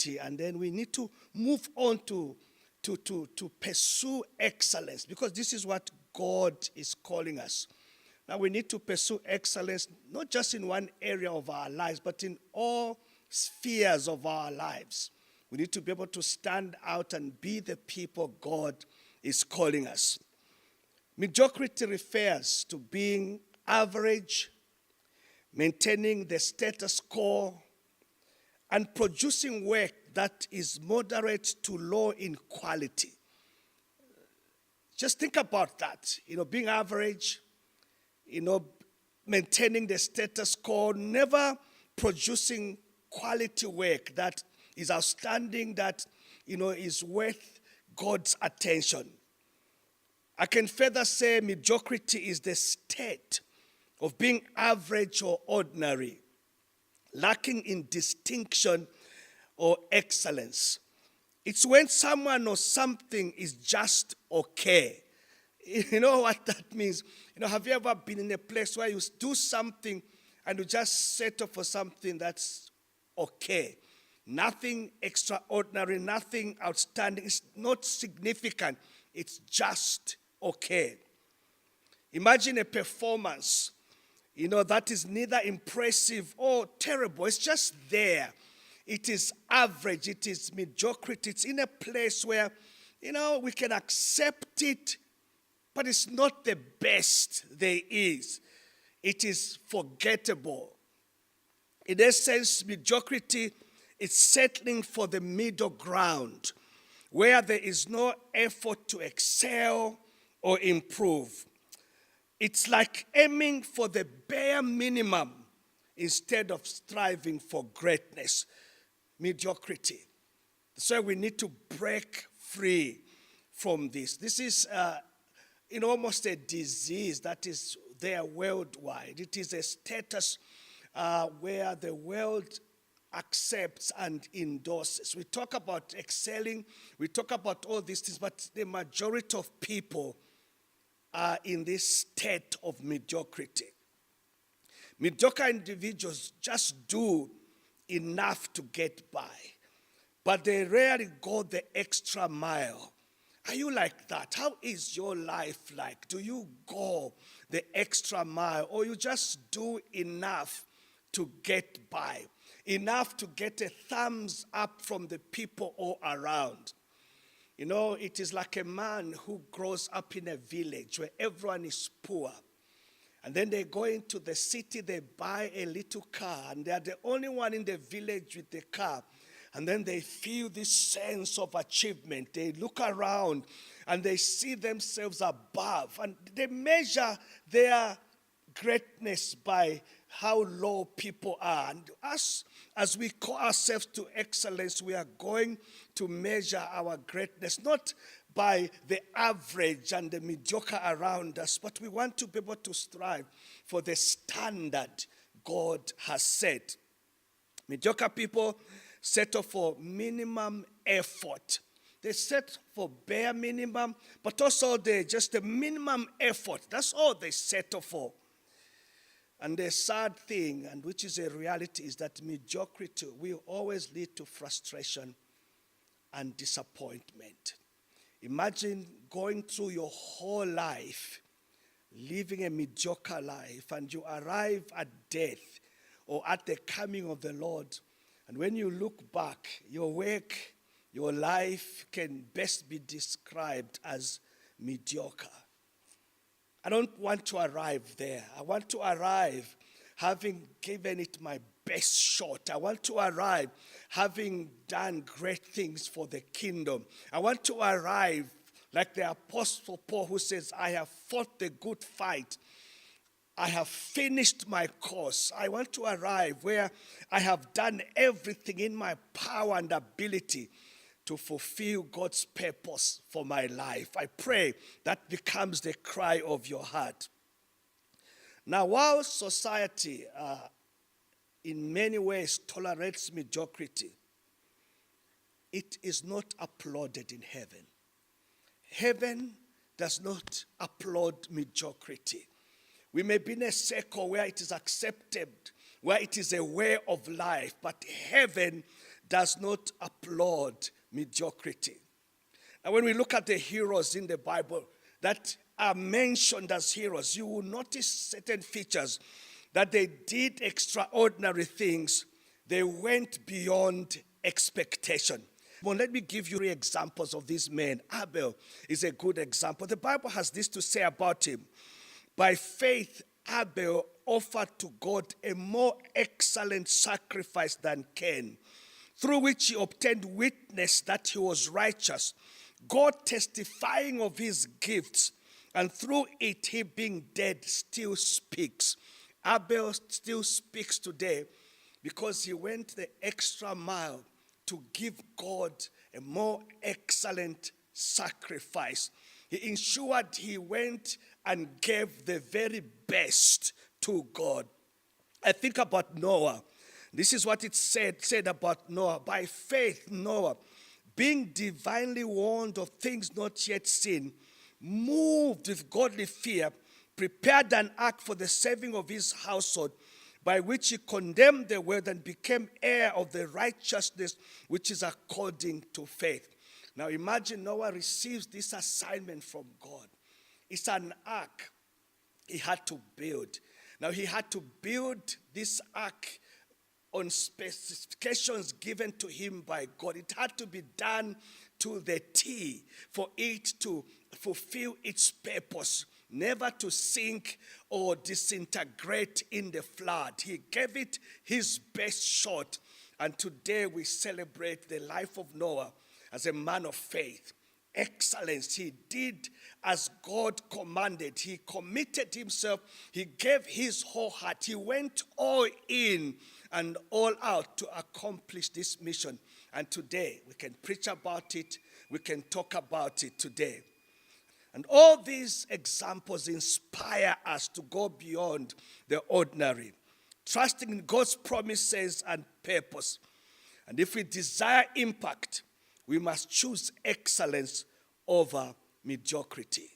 mediocrity, and then we need to move on to pursue excellence, because this is what God is calling us. Now we need to pursue excellence, not just in one area of our lives, but in all spheres of our lives. We need to be able to stand out and be the people God is calling us. Mediocrity refers to being average, maintaining the status quo, and producing work that is moderate to low in quality. Just think about that. Being average, maintaining the status quo, never producing quality work that is outstanding, that, is worth God's attention. I can further say mediocrity is the state of being average or ordinary, lacking in distinction or excellence. It's when someone or something is just okay. You know what that means? Have you ever been in a place where you do something and you just settle for something that's okay? Nothing extraordinary, nothing outstanding. It's not significant. It's just okay. Imagine a performance, that is neither impressive or terrible. It's just there. It is average. It is mediocrity. It's in a place where, we can accept it, but it's not the best there is. It is forgettable. In essence, mediocrity is settling for the middle ground, where there is no effort to excel or improve. It's like aiming for the bare minimum instead of striving for greatness. Mediocrity. So we need to break free from this. This is almost a disease that is there worldwide. It is a status where the world accepts and endorses. We talk about excelling, we talk about all these things, but the majority of people are in this state of mediocrity. Mediocre individuals just do enough to get by, but they rarely go the extra mile. Are you like that? How is your life like? Do you go the extra mile, or you just do enough to get by? Enough to get a thumbs up from the people all around? It is like a man who grows up in a village where everyone is poor. And then they go into the city, they buy a little car, and they are the only one in the village with the car. And then they feel this sense of achievement. They look around and they see themselves above. And they measure their greatness by how low people are. And us, as we call ourselves to excellence, we are going to measure our greatness, not by the average and the mediocre around us, but we want to be able to strive for the standard God has set. Mediocre people settle for minimum effort. They set for bare minimum, but also just the minimum effort. That's all they settle for. And the sad thing, and which is a reality, is that mediocrity will always lead to frustration and disappointment. Imagine going through your whole life, living a mediocre life, and you arrive at death or at the coming of the Lord. And when you look back, your work, your life can best be described as mediocre. I don't want to arrive there. I want to arrive having given it my best shot. I want to arrive having done great things for the kingdom. I want to arrive like the Apostle Paul, who says, I have fought the good fight. I have finished my course. I want to arrive where I have done everything in my power and ability to fulfill God's purpose for my life. I pray that becomes the cry of your heart. Now, while society in many ways tolerates mediocrity, it is not applauded in heaven. Heaven does not applaud mediocrity. We may be in a circle where it is accepted, where it is a way of life, but heaven does not applaud mediocrity. And when we look at the heroes in the Bible that are mentioned as heroes, you will notice certain features that they did extraordinary things. They went beyond expectation. Well, let me give you 3 examples of these men. Abel is a good example. The Bible has this to say about him. By faith, Abel offered to God a more excellent sacrifice than Cain, through which he obtained witness that he was righteous, God testifying of his gifts, and through it he being dead still speaks. Abel still speaks today because he went the extra mile to give God a more excellent sacrifice. He ensured he went and gave the very best to God. I think about Noah. This is what it said about Noah. By faith, Noah, being divinely warned of things not yet seen, moved with godly fear, prepared an ark for the saving of his household, by which he condemned the world and became heir of the righteousness which is according to faith. Now imagine Noah receives this assignment from God. It's an ark he had to build. Now he had to build this ark on specifications given to him by God. It had to be done to the T for it to fulfill its purpose, never to sink or disintegrate in the flood. He gave it his best shot, and today we celebrate the life of Noah as a man of faith. Excellence. He did as God commanded. He committed himself. He gave his whole heart. He went all in and all out to accomplish this mission. And today we can preach about it. We can talk about it today. And all these examples inspire us to go beyond the ordinary, trusting in God's promises and purpose. And if we desire impact, we must choose excellence over mediocrity.